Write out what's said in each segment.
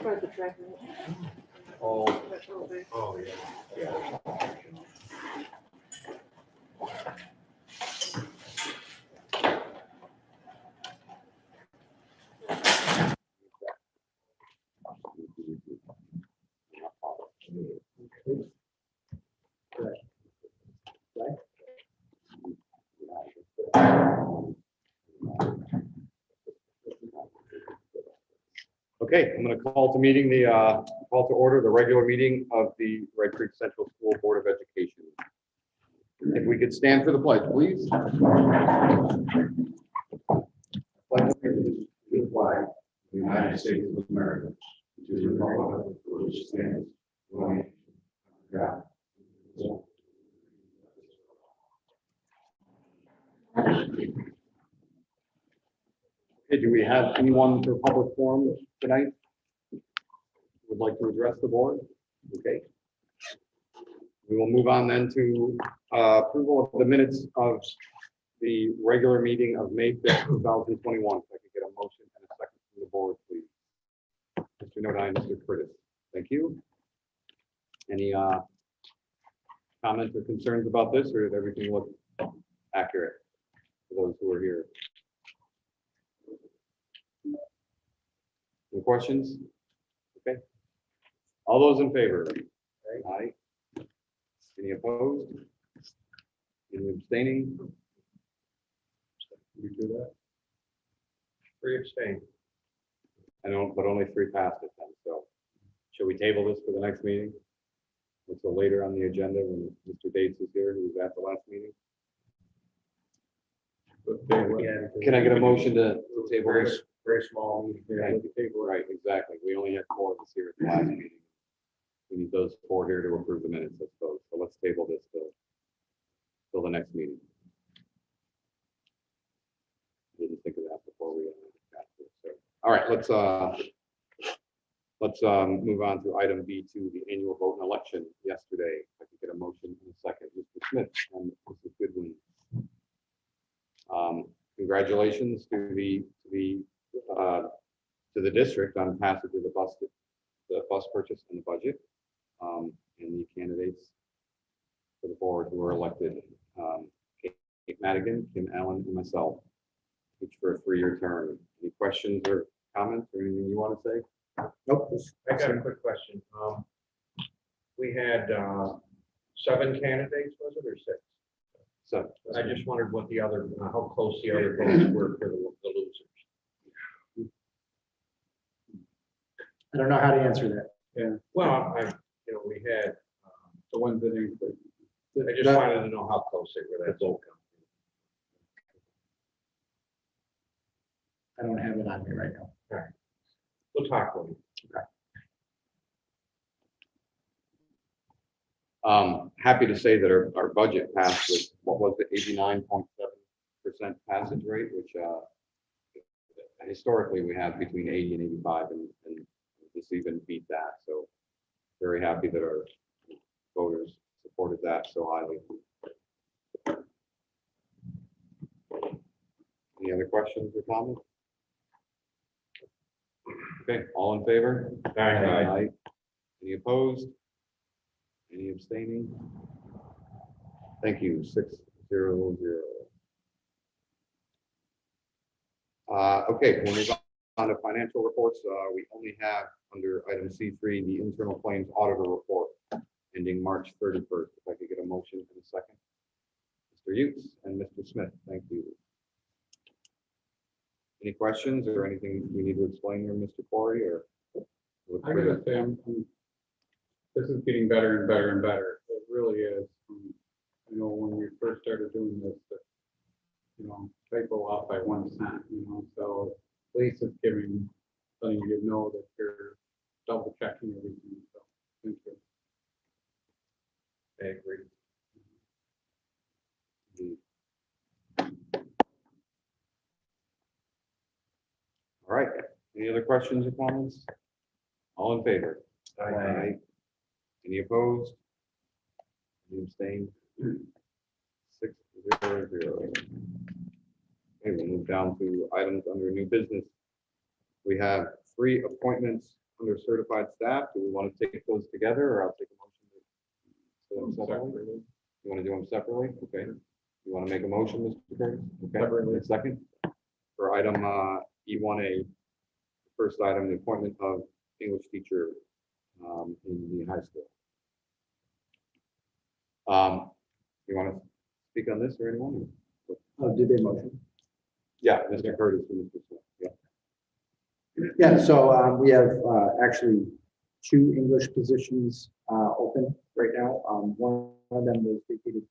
For the track. Oh, That's all there. oh, yeah. Okay, I'm going to call to order the regular meeting of the Red Creek Central School Board of Education. If we could stand for the pledge, please. Pledge allegiance to the flag of the United States of America, to the republic for which it stands, one nation, under God. Okay, do we have anyone for public forum tonight? Would like to address the board? Okay. We will move on then to approval of the minutes of the regular meeting of May 5th, 2021. If I could get a motion and a second from the board, please. Mr. Nodine, Mr. Curtis. Thank you. Any comments or concerns about this, or did everything look accurate for those who are here? Any questions? Okay. All those in favor? Aye. Any opposed? Any abstaining? We do that? 3 abstain. I don't, but only 3 passed it then, so should we table this for the next meeting? Until later on the agenda when Mr. Dates is here, who was at the last meeting? Can I get a motion to table this? Very small. Right, exactly. We only had 4 of us here at the last meeting. We need those 4 here to approve the minutes, I suppose. So let's table this till the next meeting. Didn't think of that before we got to it. So, all right, let's move on to item B2, the annual vote and election yesterday. If I could get a motion in a second. Mr. Smith and Mrs. Goodwin. Congratulations to the district on passage of the bus purchase and the budget, and the candidates for the board who were elected, Kate Madigan, Kim Allen, and myself, each for a 3-year term. Any questions or comments or anything you want to say? Nope. I got a quick question. We had 7 candidates, was it, or 6? So I just wondered what the other, how close the other votes were for the losers. I don't know how to answer that. yeah, Well, we had, the ones that I just wanted to know how close they were. That's all. I don't have it on me right now. We'll talk with you. Happy to say that our budget passed with, what was the 89.7% passage rate, which historically we have between 80 and 85, and this even beat that. So very happy that our voters supported that so highly. Any other questions or comments? Okay, all in favor? Aye. Any opposed? Any abstaining? Thank you, 6-0-0. Okay, we'll move on to financial reports. We only have under item C3, the internal claims auditor report ending March 31st. If I could get a motion in a second. Mr. Utes and Mr. Smith, thank you. Any questions or anything we need to explain there, Mr. Corey, or? I'm gonna say this is getting better and better and better. It really is. You know, when we first started doing this, they go off by 1 cent, so at least it's letting you know that you're double checking everything. So thank you. I agree. All right, any other questions or comments? All in favor? Aye. Any opposed? Any abstained? 6-0-0. Okay, we'll move down to items under new business. We have 3 appointments under certified staff, do we want to take those together, or I'll take a motion to do them separately? You want to do them separately? Okay. You want to make a motion, Mr. Curtis? Okay. Separately. A second. For item E1A, first item, the appointment of English teacher in the high school. You want to speak on this or anyone? Did they motion? Yeah, Mr. Curtis and Mr. Smith. Yeah. Yeah, so we have actually 2 English positions open right now. One of them was vacated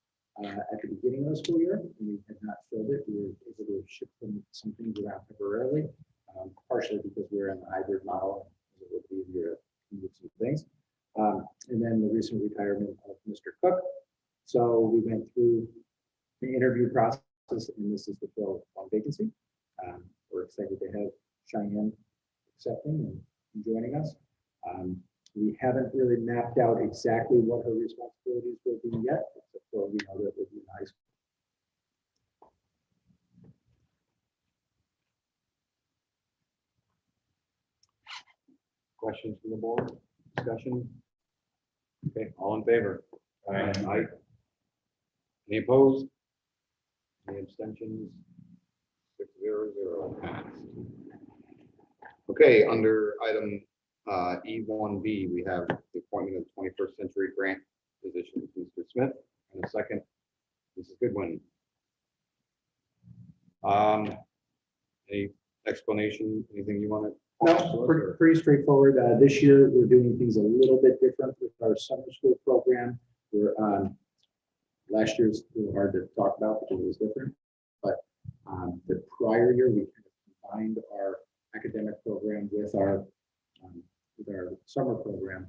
at the beginning of the school year, and we had not filled it. We were able to shift some things around temporarily, partially because we're in the hybrid model, and it would be easier to move some things. And then the recent retirement of Mr. Cook. So we went through the interview process, and this is to fill one vacancy. We're excited to have Cheyenne accepting and joining us. We haven't really mapped out exactly what her responsibilities will be yet, except for we know that it will be nice. Questions from the board? Discussion? Okay, all in favor? Aye. Any opposed? Any abstentions? 600 passed. Okay, under item E1B, we have the appointment of 21st century grant position, Mr. Smith, and a second, Mrs. Goodwin. Any explanation, anything you want to? No, pretty straightforward. This year, we're doing things a little bit different with our summer school program. We're last year's a little hard to talk about because it was different, but the prior year we kind of combined our academic program with our summer program,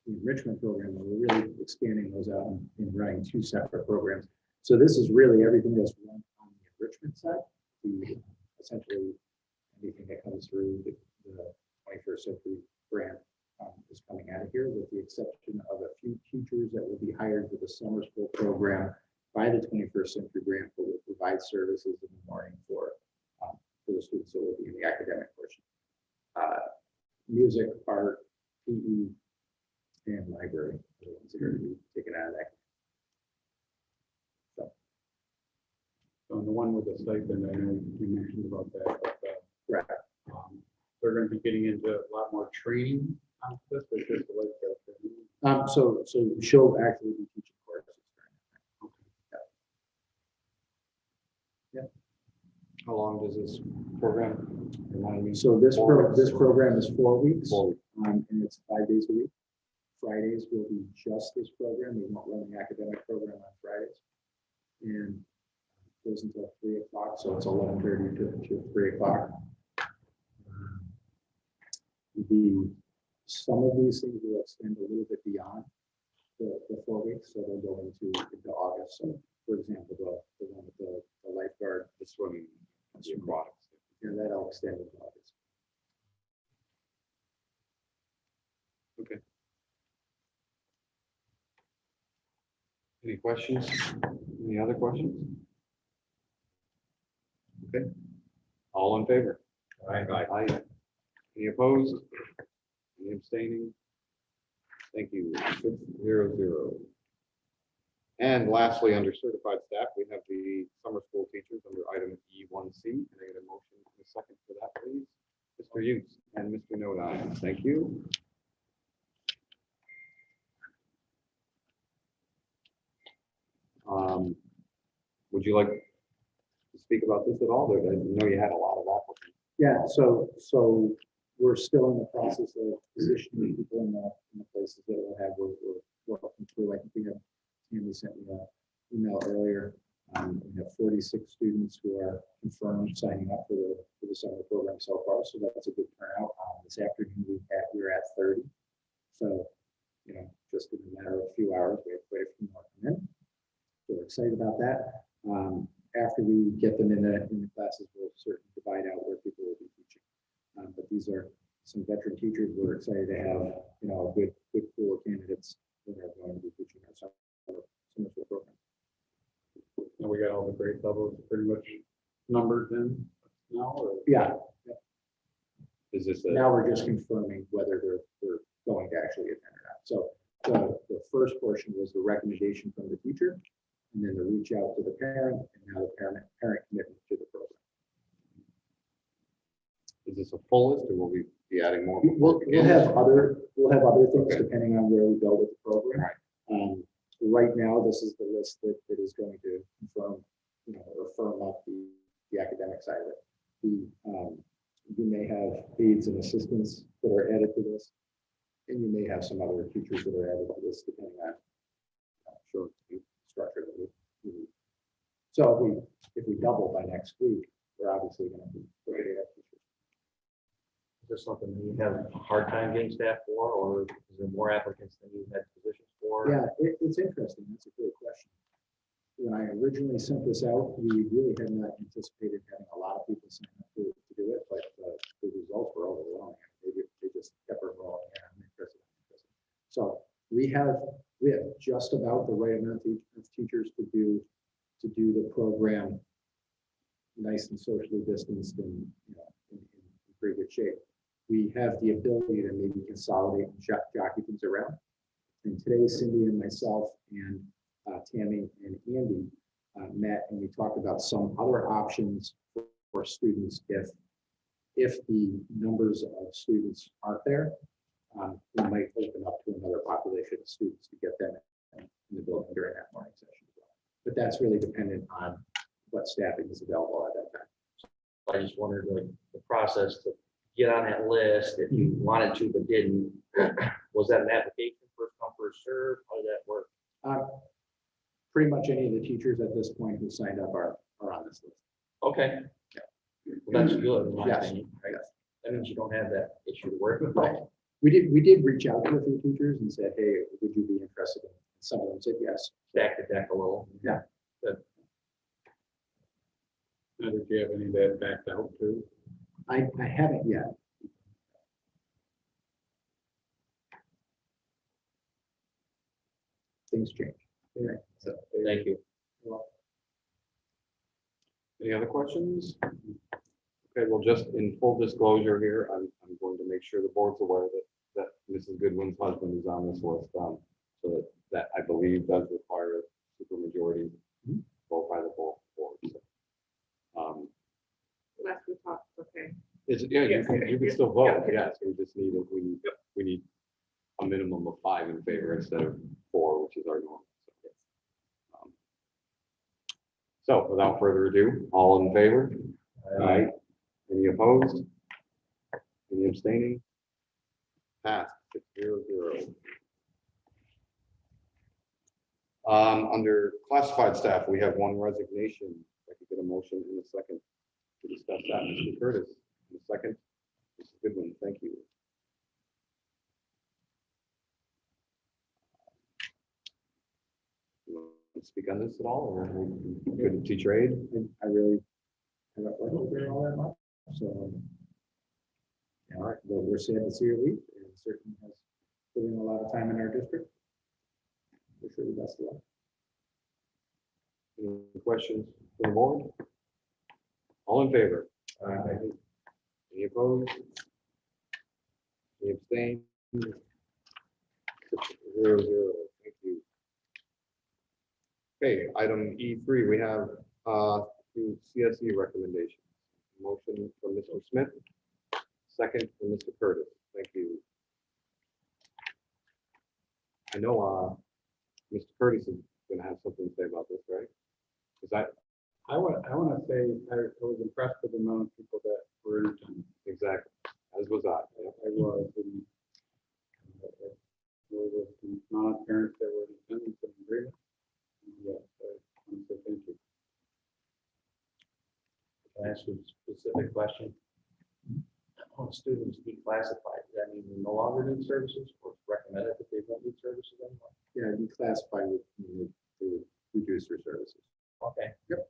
the enrichment program, and we're really expanding those out and running 2 separate programs. So this is really everything that's run on the enrichment side. Essentially, anything that comes through the 21st century grant is coming out of here, with the exception of a few teachers that will be hired for the summer school program by the 21st century grant, but will provide services in the morning for the students that will be in the academic portion. Music, art, PE, and library are the ones that are going to be taken out of that. So the one with the stipend, I know you mentioned about that, but Right. they're going to be getting into a lot more training on this, or just the lifeguard training. So she'll actually be teaching courses. How long does this program remind me? So this program is 4 weeks, 4 weeks. and it's 5 days a week. Fridays will be just this program. We won't run the academic program on Fridays, and it goes until 3 o'clock. So it's 11:30 to 3 o'clock. Some of these things will extend a little bit beyond the 4 weeks, so they'll go into August. So, for example, the one with the lifeguard, The swimming, aquatics. that'll extend into August. Okay. Any questions? Any other questions? Okay. All in favor? Aye. Any opposed? Any abstaining? Thank you. 600. And lastly, under certified staff, we have the summer school teachers under item E1C. Can I get a motion in a second for that, please? Mr. Utes and Mr. Nodine. Thank you. Would you like to speak about this at all? I know you had a lot of applicants. Yeah, so we're still in the process of positioning people in the places that we'll have. We're working through. I think we have, Tammy sent me an email earlier. We have 46 students who are confirmed signing up for the summer program so far. So that's a good turnout. This afternoon we're at 30. So, just in a matter of a few hours, we have quite a few more come in. So we're excited about that. After we get them in the classes, we'll certainly divide out where people will be teaching. But these are some veteran teachers. We're excited to have, a good pool of candidates that are going to be teaching our summer school program. And we got all the grade levels pretty much numbered in now, or? Yeah. Is this Now we're just confirming whether they're actually attend or not. So the first portion was the recommendation from the teacher, and then the reach out to the parent, and now the parent commitment to the program. Is this a full list or will we be adding more? We'll have other things depending on where we go with the program. Right now, this is the list that is going to confirm, or firm up the academic side of it. You may have aides and assistants that are added to this, and you may have some other teachers that are added to this depending on the structure that we need. So if we double by next week, we're obviously going to be ready to have teachers. Is this something that you have a hard time getting staff for, or is there more applicants than you had positions for? Yeah, it's interesting. That's a great question. When I originally sent this out, we really had not anticipated having a lot of people sign up to do it, but the results were overwhelming. They just kept rolling. Yeah, I'm interested. So we have just about the right amount of teachers to do the program nice and socially distanced and in pretty good shape. We have the ability to maybe consolidate and jockey things around. And today, Cindy and myself and Tammy and Andy met, and we talked about some other options for students if the numbers of students aren't there. We might open up to another population of students to get them in the building during that morning session as well. But that's really dependent on what staffing is available at that time. I just wondered, like, the process to get on that list, if you wanted to but didn't, was that an application, first come, first serve? How did that work? Pretty much any of the teachers at this point who signed up are on this list. Okay. Well, that's good, in my Yes. opinion, right? Yes. That means you don't have that issue to work with. Right. We did reach out to a few teachers and said, hey, would you be interested in? Some of them said yes. Stack the deck a little. Yeah. Good. Now, did you have any that backed out too? I haven't yet. Things change. Anyway, so Thank you. Any other questions? Okay, well, just in full disclosure here, I'm going to make sure the board's aware that Mrs. Goodwin's husband is on this list. So that I believe does require a supermajority vote by the board. So, Last we talked, okay. you can still vote, yes, we just need, we need a minimum of 5 in favor instead of 4, which is our norm. So without further ado, all in favor? Aye. Any opposed? Any abstaining? Passed 6-0-0. Under classified staff, we have 1 resignation. I could get a motion in a second to discuss that. Mr. Curtis, in a second. Mrs. Goodwin, thank you. You want to speak on this at all, or good to teacher aid? I really haven't worked with her all that much. So, all right, well, we're sad to see her leave, and certainly has put in a lot of time in our district. Wish her the best of luck. Any questions from the board? All in favor? Any opposed? Any abstain? 6-0-0. Thank you. Okay, item E3, we have CSV recommendations. Motion from Mr. Smith, second from Mr. Curtis. Thank you. I know Mr. Curtis is going to have something to say about this, right? Because I want to say I was impressed with the amount of people that were in attendance. exactly, as was I. Yeah. I was, and there was the amount of parents that were in attendance and agreement. Yes, I want to say thank you. Can I ask you a specific question? On students declassified, does that mean they no longer need services, or it's recommended that they don't need services anymore? Yeah, you classify with to reduce your services. Okay. Yep.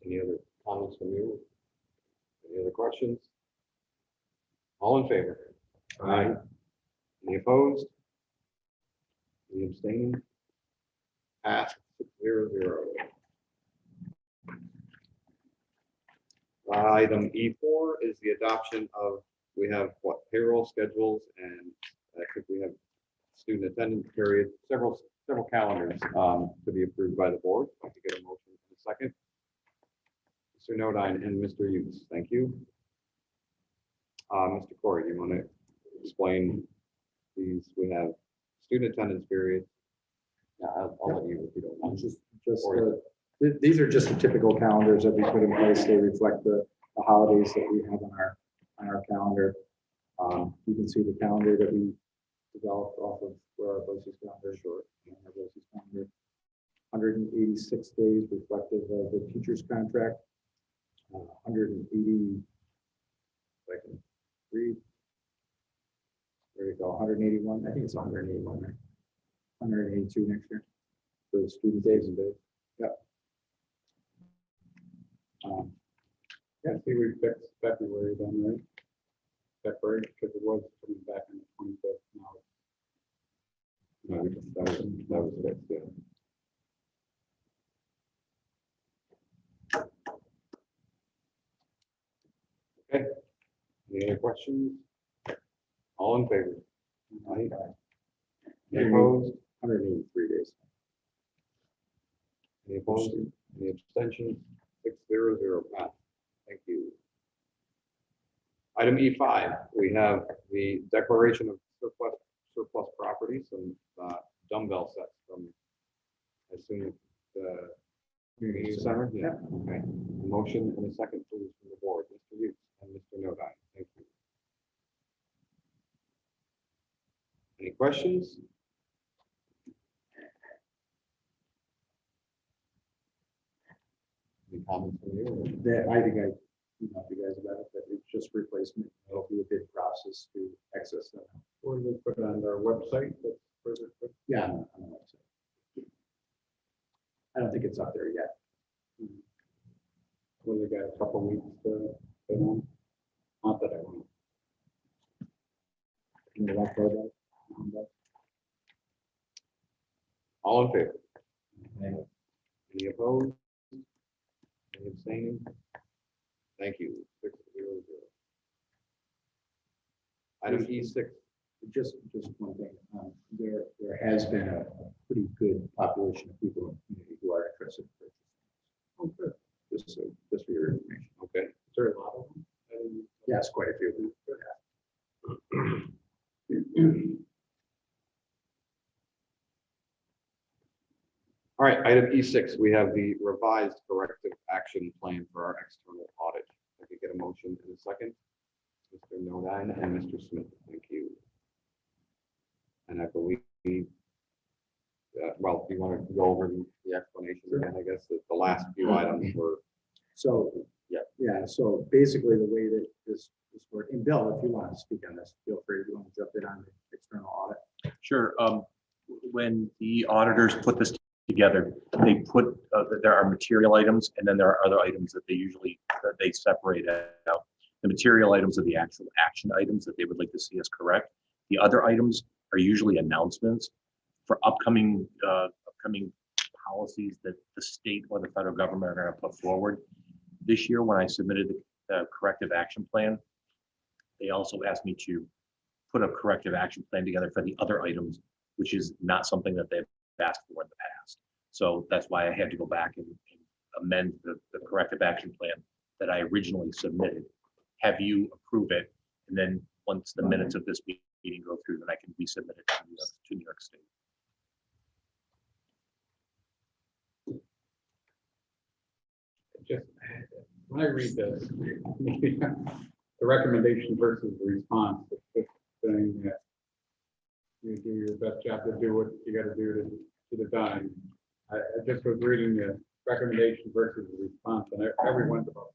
Any other comments from you? Any other questions? All in favor? Aye. Any opposed? Any abstaining? Passed 6-0-0. Item E4 is the adoption of, we have what, payroll schedules, and I think we have student attendance period, several calendars to be approved by the board. I could get a motion in a second. Mr. Nodine and Mr. Utes, thank you. Mr. Corey, do you want to explain these? We have student attendance period. Yeah, I'll let you if you don't want. These are just the typical calendars that we put in place. They reflect the holidays that we have on our calendar. You can see the calendar that we developed off of where our BOCES calendar, short, our BOCES calendar. 186 days reflective of the teacher's contract. 180, if I can read. There you go, 181. I think it's 181, right? 182 next year for the student days and days. Yep. Yeah, see, we fixed February then, right? February, because it was coming back on the 25th now. No, that was fixed, yeah. Okay, any other questions? All in favor? Aye. Any opposed? 183 days. Any opposed? Any abstentions? 600 pass. Thank you. Item E5, we have the declaration of surplus property, some dumbbell sets from, I assume, the community center. Yeah. Okay. Motion and a second, please, from the board, Mr. Hughes and Mr. Nodine. Thank you. Any questions? Any comments from you? That I think I emailed you guys about it, that it's just replacement. It'll be a big process to access that. Or they put it on their website, that's where they put. Yeah, on the website. I don't think it's up there yet. Well, they got a couple weeks to put on. Not that I want. Can you walk forward? All in favor? Any opposed? Any abstaining? Thank you. 600. Item E6. Just one thing, there has been a pretty good population of people in the community who are interested in purchasing. Oh, good. Just for your information. Okay. Is there a lot of them? I didn't- Yes, quite a few. All right, item E6, we have the revised corrective action plan for our external audit. I could get a motion in a second. Mr. Nodine and Mr. Smith, thank you. And I believe, well, do you want to go over the explanation again? I guess that the last few items were. So, yeah, so basically the way that this works, and Bill, if you want to speak on this, feel free, if you want to jump in on the external audit. Sure. When the auditors put this together, they put, there are material items and then there are other items that they separate out. The material items are the actual action items that they would like to see us correct. The other items are usually announcements for upcoming policies that the state or the federal government are going to put forward. This year, when I submitted the corrective action plan, they also asked me to put a corrective action plan together for the other items, which is not something that they've asked for in the past. So that's why I had to go back and amend the corrective action plan that I originally submitted, have you approve it, and then once the minutes of this meeting go through, then I can resubmit it to New York State. Just, when I read this, the recommendation versus the response, it's just saying that you do your best job to do what you got to do to get it done. I just was reading the recommendation versus the response, and everyone's about.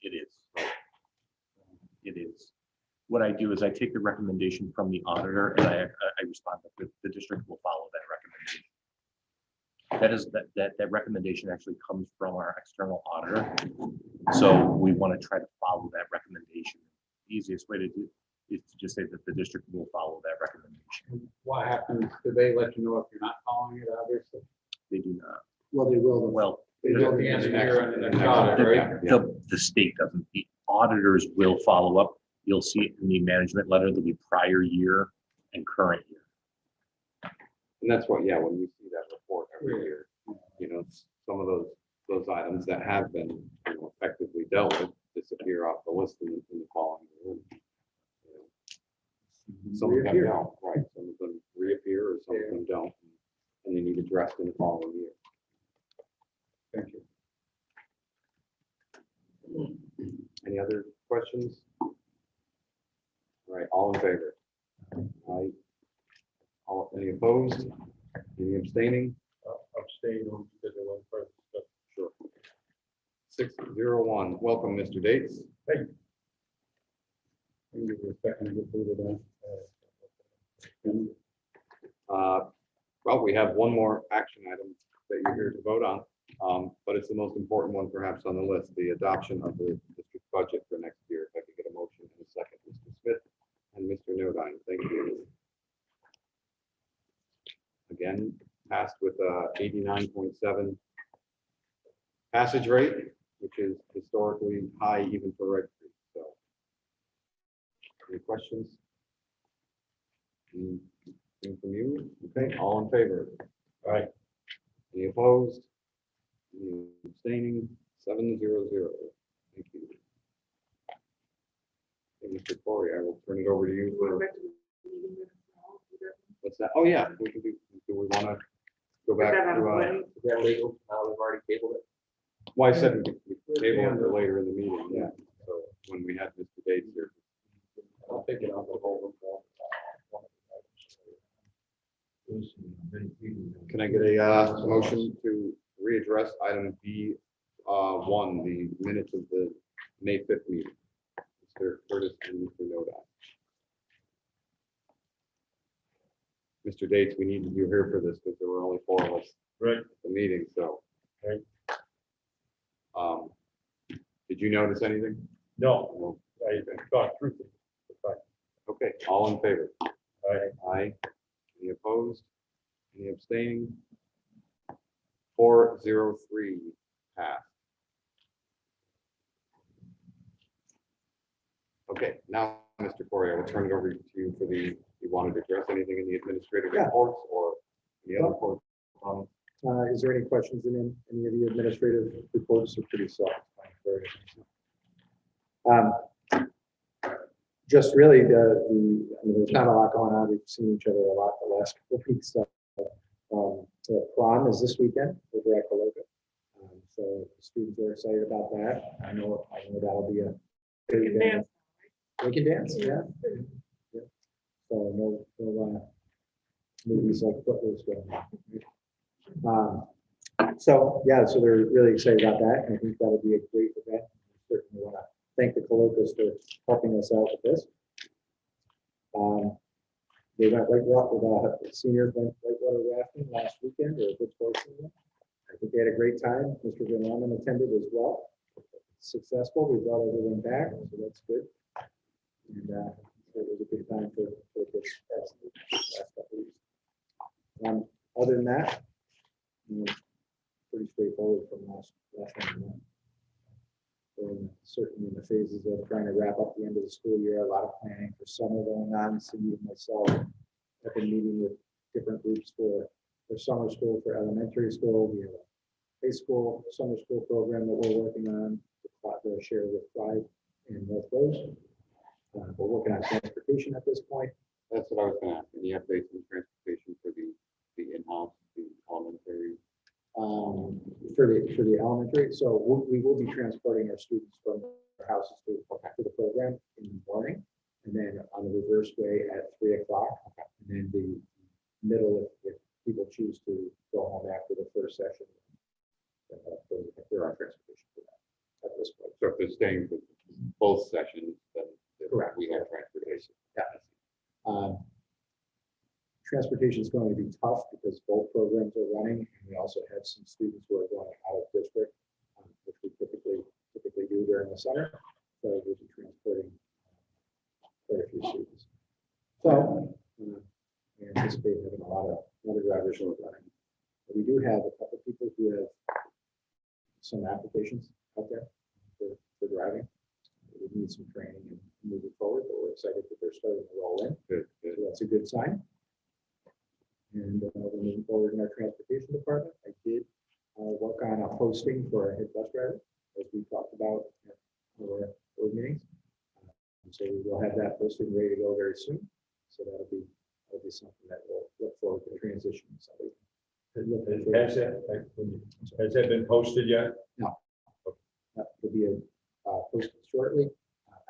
It is. It is. What I do is I take the recommendation from the auditor and I respond that the district will follow that recommendation. That recommendation actually comes from our external auditor. So we want to try to follow that recommendation. The easiest way to do is to just say that the district will follow that recommendation. What happens? Do they let you know if you're not following it? Obviously, They do not. Well, they will. Well, at the end of the year on the next audit, right? the state doesn't. auditors will follow up. You'll see it in the management letter. There'll be prior year and current year. And that's what, yeah, when we see that report every Yeah. year, you know, some of those items that have been, you know, effectively dealt with disappear off the list in the following year. You know, some of them Reappear. don't, right? Some of them reappear or some of them don't, and they need addressed in the following year. Thank you. Any other questions? All right, all in favor? Aye. All, any opposed? Any abstaining? Abstain on because of one person. Sure. 601, welcome, Mr. Dates. Give you a second to get through to that. Well, we have one more action item that you're here to vote on, but it's the most important one perhaps on the list, the adoption of the district budget for next year. If I could get a motion in a second, Mr. Smith and Mr. Nodine, thank you. Again, passed with 89.7 passage rate, which is historically high even for registry. So, any questions? Anything from you? Okay, all in favor? All right. Any opposed? Any abstaining? 700. Thank you. Okay, Mr. Corey, I will turn it over to you for, what's that? Oh, yeah, we can do we want to go back Is that on to, Monday? Is that legal? Now we've already tabled it. well, I said we table it for later in the meeting, yeah. So when we had Mr. Dates here. I'll take it on the whole. Can I get a motion to readdress item B one, the minutes of the May 5th meeting? Mr. Curtis and Mr. Nodak. Mr. Dates, we needed you here for this because there were only 4 of us Right. at the meeting, so. Right. Did you notice anything? No, I thought through it. Okay, all in favor? Aye. Aye. Any opposed? Any abstaining? 403 passed. Okay, now, Mr. Corey, I will turn it over to you for the, you wanted to address anything in the administrative Yeah. reports or any other reports? Is there any questions in any of the administrative reports? Are pretty self-explanatory. Just really I mean, there's not a lot going on. We've seen each other a lot the last couple of weeks. So, the prom is this weekend over at Coloca. So the students are excited about that. I know that'll be a You big can dance. They can dance, yeah. Yeah. So no movies like Footloose going on. So yeah, so they're really excited about that, and I think that'll be a great event. Certainly want to thank the Colocas for helping us out with this. They went whitewater, seniors went whitewater rafting last weekend, or a good portion of it. I think they had a great time. Mr. Van Orman attended as well. Successful. We brought everyone back, so that's good. And it was a good time for this last couple of weeks. Other than that, pretty straightforward from last time. And certainly in the phases of trying to wrap up the end of the school year, a lot of planning for summer going on. Cindy and myself have been meeting with different groups for summer school, for elementary school. We have a high school, summer school program that we're working on to share with Clyde and North Rose. We're working on transportation at this point. That's what I was going to ask. Any updates on transportation for the in-house, the elementary? For the elementary, so we will be transporting our students from our houses to the program in the morning, and then on the reverse way at 3 o'clock, and then the middle if people choose to go home after the first session. There are transportation for that at this point. So if they're staying for both sessions, then Correct. we have transportation. Yeah. Transportation is going to be tough because both programs are running, and we also have some students who are going out of district, which we typically do during the summer. So we'll be transporting quite a few students. So we anticipate having a lot of drivers who are running. But we do have a couple of people who have some applications out there for driving. We need some training and moving forward, but we're excited that they're starting to roll in. Good, So good. that's a good sign. And we're moving forward in our transportation department. I did work on a posting for a head bus driver, as we talked about at our board meetings. So we will have that posting ready to go very soon. So that'll be something that we'll look forward to transitioning somebody. Has that been posted yet? Will be posted shortly.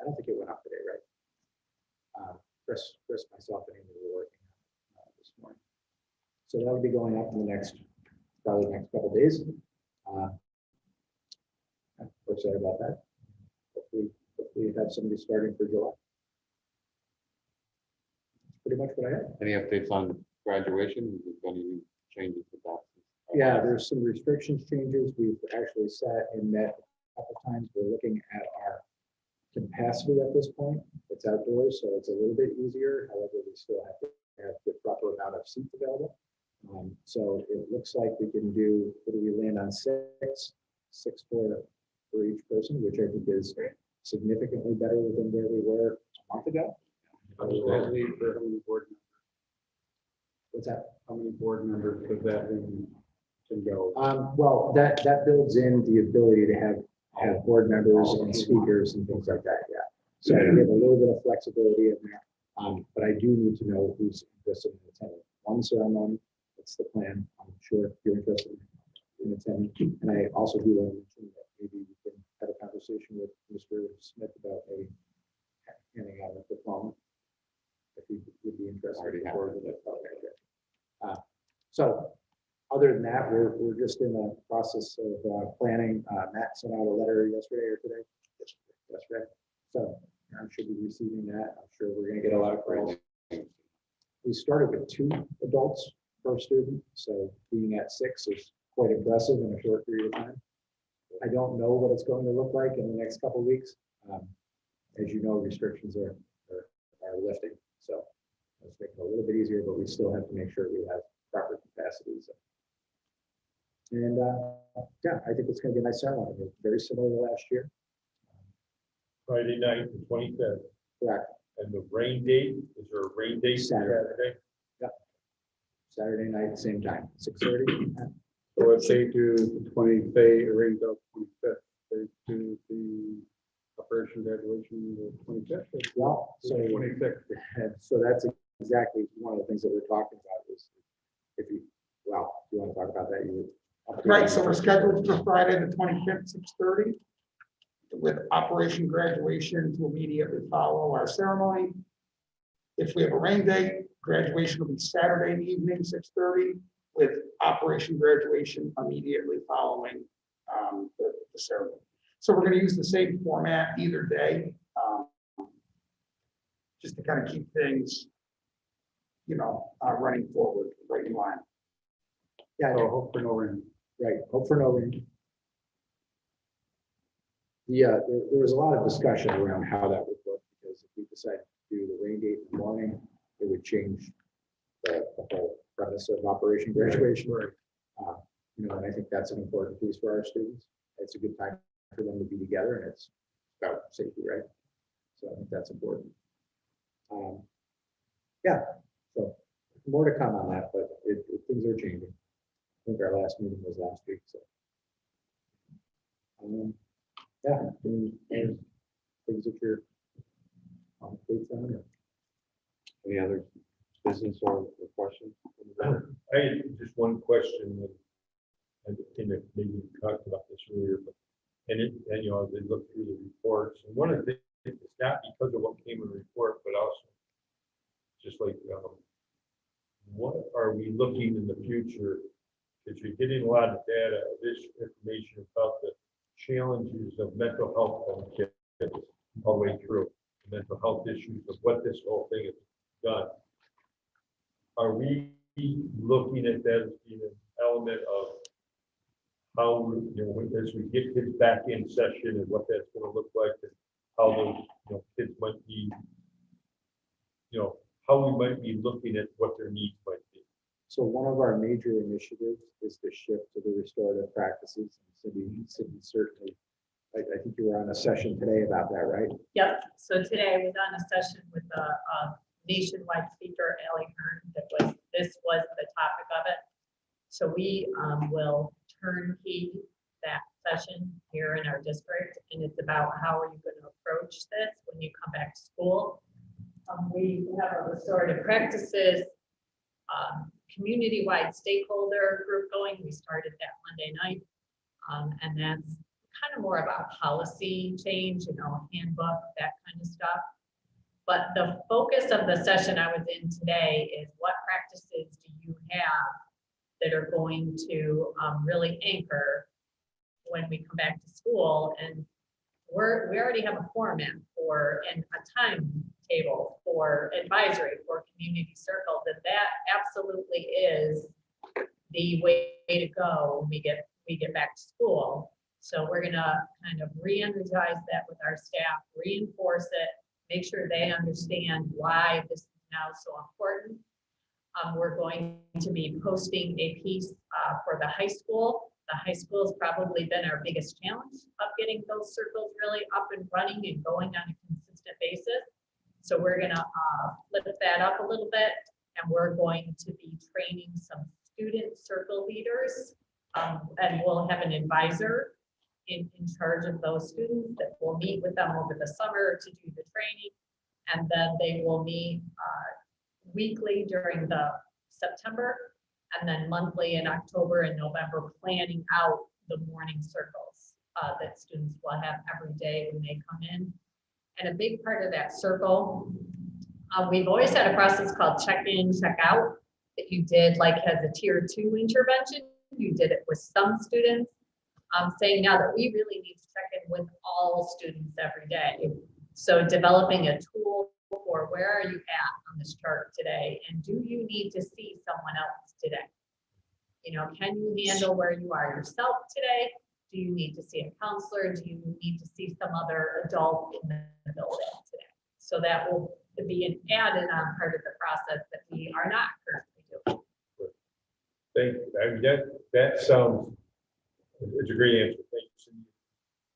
I don't think it went up today, right? Chris, myself, and Amy were working on it this morning. So that'll be going up in the probably the next couple of days. We're excited about that. Hopefully have somebody starting for July. That's pretty much what I have. Any updates on graduation? Has there been any changes with that? Yeah, there's some restrictions changes. We've actually sat and met a couple times. We're looking at our capacity at this point. It's outdoors, so it's a little bit easier. However, we still have to have the proper amount of seats available. So it looks like we can do, what do we land on, six for each person, which I think is significantly better than where we were a month ago. How does that leave for how many board members? What's that? How many board members does that leave can go? Well, that builds in the ability to have board members and speakers and things like that, yeah. So we have a little bit of flexibility in there, but I do need to know who's interested in attending. One ceremony, that's the plan. I'm sure if you're interested in attending. And I also do want to mention that maybe we can have a conversation with Mr. Smith about maybe handing out a diploma, if he would be interested. Already have forward with it. Okay, good. So other than that, we're just in the process of planning. Matt sent out a letter yesterday or today. Yesterday. So I should be receiving that. I'm sure we're going to get a lot of calls. We started with 2 adults per student, so being at 6 is quite impressive in a short period of time. I don't know what it's going to look like in the next couple of weeks. As you know, restrictions are lifting, so let's make it a little bit easier, but we still have to make sure we have proper capacities. And yeah, I think it's going to be a nice ceremony. Very similar to last year. Friday night, the 25th, Correct. and the rain date, is there a rain date? Saturday. Saturday night, same time, 6:30. So if they do the 20, they arrange out 25th, they do the operation graduation the 25th. Well, so 26th. so that's exactly one of the things that we're talking about is if you, well, you want to talk about that, you. Right, so we're scheduled for Friday, the 25th, 6:30, with Operation Graduation to immediately follow our ceremony. If we have a rain date, graduation will be Saturday evening, 6:30, with Operation Graduation immediately following the ceremony. So we're going to use the same format either day, just to kind of keep things, running forward, right in line. Yeah, So hope for no rain. right. Hope for no rain. Yeah, there was a lot of discussion around how that would work, because if we decide to do the rain date in the morning, it would change the whole premise of Operation Graduation. And I think that's an important piece for our students. It's a good time for them to be together, and it's about safety, right? So I think that's important. Yeah, so more to come on that, but things are changing. I think our last meeting was last week, so. Yeah, things that you're on dates on. Any other business or questions? I had just one question, and maybe we talked about this earlier, but, they look through the reports, and one of the things, it's not because of what came in the report, but also just like, what are we looking in the future? Because you're getting a lot of data, this information about the challenges of mental health on kids all the way through, mental health issues of what this whole thing has done. Are we looking at that as being an element of how, as we get kids back in session and what that's going to look like, and how those kids might be, how we might be looking at what their needs might be? So one of our major initiatives is to shift to the restorative practices. Cindy certainly, I think you were on a session today about that, right? Yep, so today I was on a session with a nationwide speaker, Ally Hearn, this was the topic of it. So we will turnkey that session here in our district, and it's about how are you going to approach this when you come back to school. We have a restorative practices community-wide stakeholder group going. We started that Monday night, and that's kind of more about policy change, handbook, that kind of stuff. But the focus of the session I was in today is what practices do you have that are going to really anchor when we come back to school. And we already have a format for and a timetable for advisory for community circles, and that absolutely is the way to go when we get back to school. So we're gonna kind of re-energize that with our staff, reinforce it, make sure they understand why this is now so important. We're going to be posting a piece for the high school. The high school has probably been our biggest challenge of getting those circles really up and running and going on a consistent basis. So we're gonna lift that up a little bit, and we're going to be training some student circle leaders, and we'll have an advisor in charge of those students that will meet with them over the summer to do the training. And then they will meet weekly during the September, and then monthly in October and November, planning out the morning circles that students will have every day when they come in. And a big part of that circle, we've always had a process called check in, check out, that you did like as a tier 2 intervention. You did it with some students. I'm saying now that we really need to check in with all students every day. So developing a tool for where are you at on this chart today, and do you need to see someone else today? Can you handle where you are yourself today? Do you need to see a counselor? Do you need to see some other adult in the building today? So that will be an added on part of the process that we are not currently doing. Thank you. I mean, that sounds, it's a great answer. Thank you, Cindy.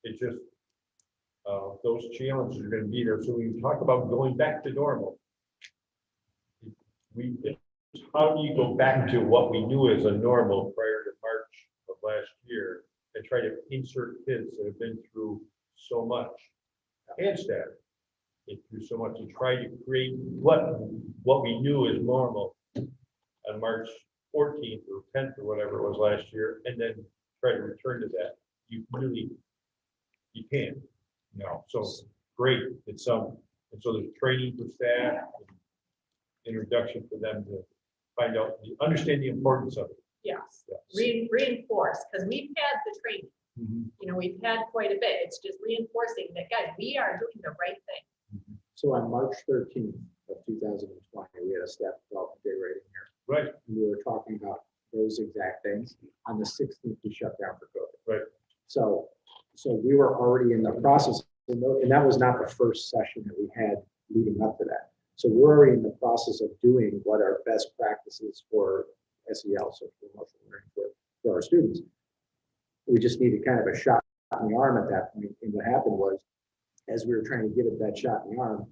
It's just, those challenges are going to be there. So when you talk about going back to normal, how do you go back to what we knew as a normal prior to March of last year and try to insert kids that have been through so much, and staff through so much, and try to create what we knew as normal on March 14th or 10th or whatever it was last year, and then try to return to that. You can't. So great. And so there's training for staff, introduction for them to find out, understand the importance of it. Yes, Yes. reinforce, because we've had the training. We've had quite a bit. It's just reinforcing that, guys, we are doing the right thing. So on March 13th of 2020, we had a staff development day right in here. Right. And we were talking about those exact things. On the 16th, we shut down for COVID. Right. So we were already in the process, and that was not the first session that we had leading up to that. So we're already in the process of doing what our best practices for SEL, social emotional learning, for our students. We just needed kind of a shot in the arm at that point. And what happened was, as we were trying to give it that shot in the arm,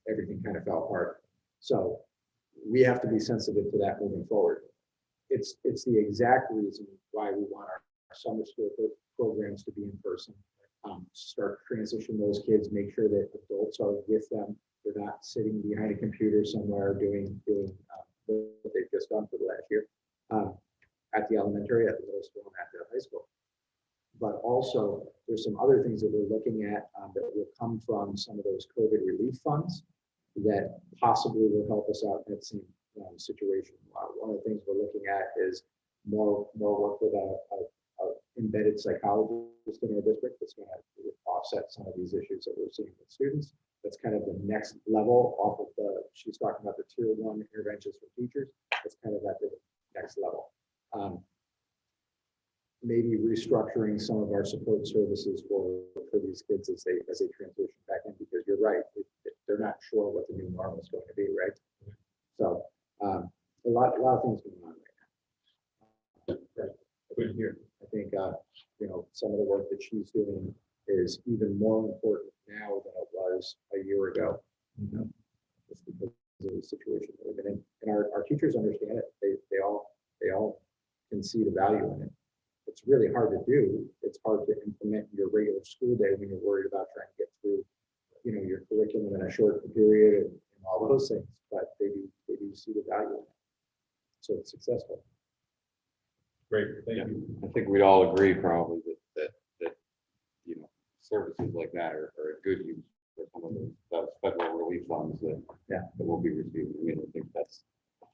everything kind of fell apart. So we have to be sensitive to that moving forward. It's the exact reason why we want our summer school programs to be in person. Start to transition those kids, make sure that adults are with them. They're not sitting behind a computer somewhere doing what they've just done for the last year at the elementary, at the middle school, and at the high school. But also, there's some other things that we're looking at that will come from some of those COVID relief funds that possibly will help us out in that same situation. One of the things we're looking at is more work with a embedded psychologist in our district that's going to offset some of these issues that we're seeing with students. That's kind of the next level off of she's talking about the tier 1 interventions for teachers. That's kind of at the next level. Maybe restructuring some of our support services for these kids as they transition back in, because you're right, they're not sure what the new normal is going to be, right? So a lot of things going on right now. Good here. I think some of the work that she's doing is even more important now than it was a year ago. You know, just because of the situation that we've been in. And our teachers understand it. They all can see the value in it. It's really hard to do. It's hard to implement your regular school day when you're worried about trying to get through, you know, your curriculum in a short period and all those things. But they do see the value in it. So it's successful. Great, thank you. I think we'd all agree probably that you know, services like that are a good use for some of those federal relief funds that we'll be receiving. I mean, I think that's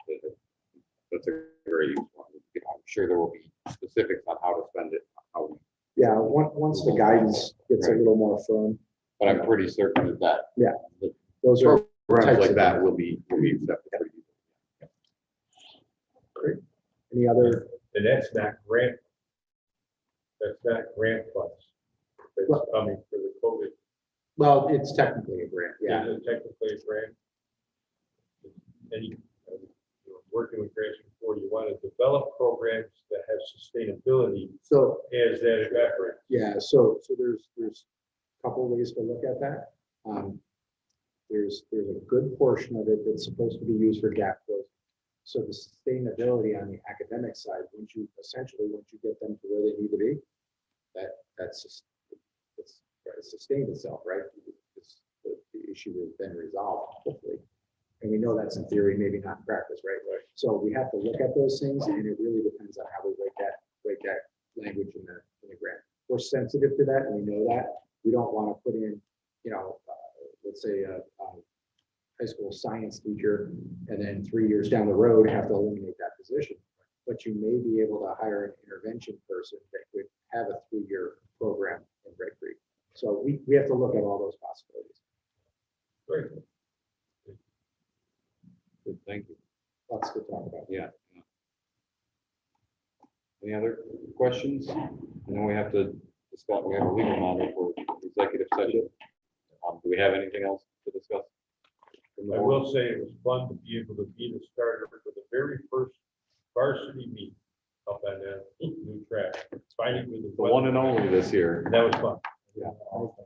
a very useful one. You know, I'm sure there will be specifics on how to spend it, Yeah, once the guidance gets a little more firm. but I'm pretty certain that Those are programs types like of that will be accepted pretty easily. great. Any other? And that's not grant. That's not grant funds. That's Well- coming for the COVID. Well, it's technically a grant. Yeah. Is it technically a grant? Any, working with grants before, you want to develop programs that have sustainability So as that evaporates. yeah, so there's a couple of ways to look at that. There's a good portion of it that's supposed to be used for gap closing. So the sustainability on the academic side, once you get them to where they need to be, that's just it's sustained itself, right? The issue has been resolved, hopefully. And we know that's in theory, maybe not in practice, right? So we have to look at those things, and it really depends on how we write that language in the grant. We're sensitive to that, and we know that. We don't want to put in, you know, let's say a high school science teacher, and then 3 years down the road have to eliminate that position. But you may be able to hire an intervention person that could have a 3-year program in Red Creek. So we have to look at all those possibilities. Great. Good, thank you. Lots to talk about. Yeah. Any other questions? And then we have to discuss, we have a legal matter for executive session. Do we have anything else to discuss? I will say it was fun to be able to be the starter for the very first varsity meet up on that new track. Fighting with The one and only this year. That was fun. Yeah.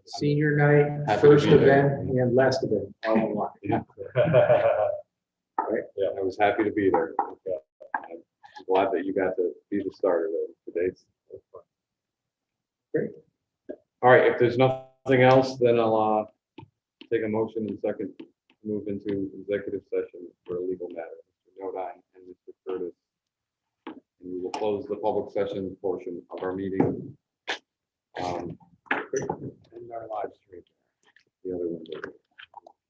Senior night, Happy to first be there. event and last event, all in one. Yeah, I was happy to be there. I'm glad that you got to be the starter today. Great. All right, if there's nothing else, then I'll take a motion and second to move into executive session for a legal matter. Mr. Nodine and Mr. Curtis. And we will close the public session portion of our meeting. And our live stream. The other one.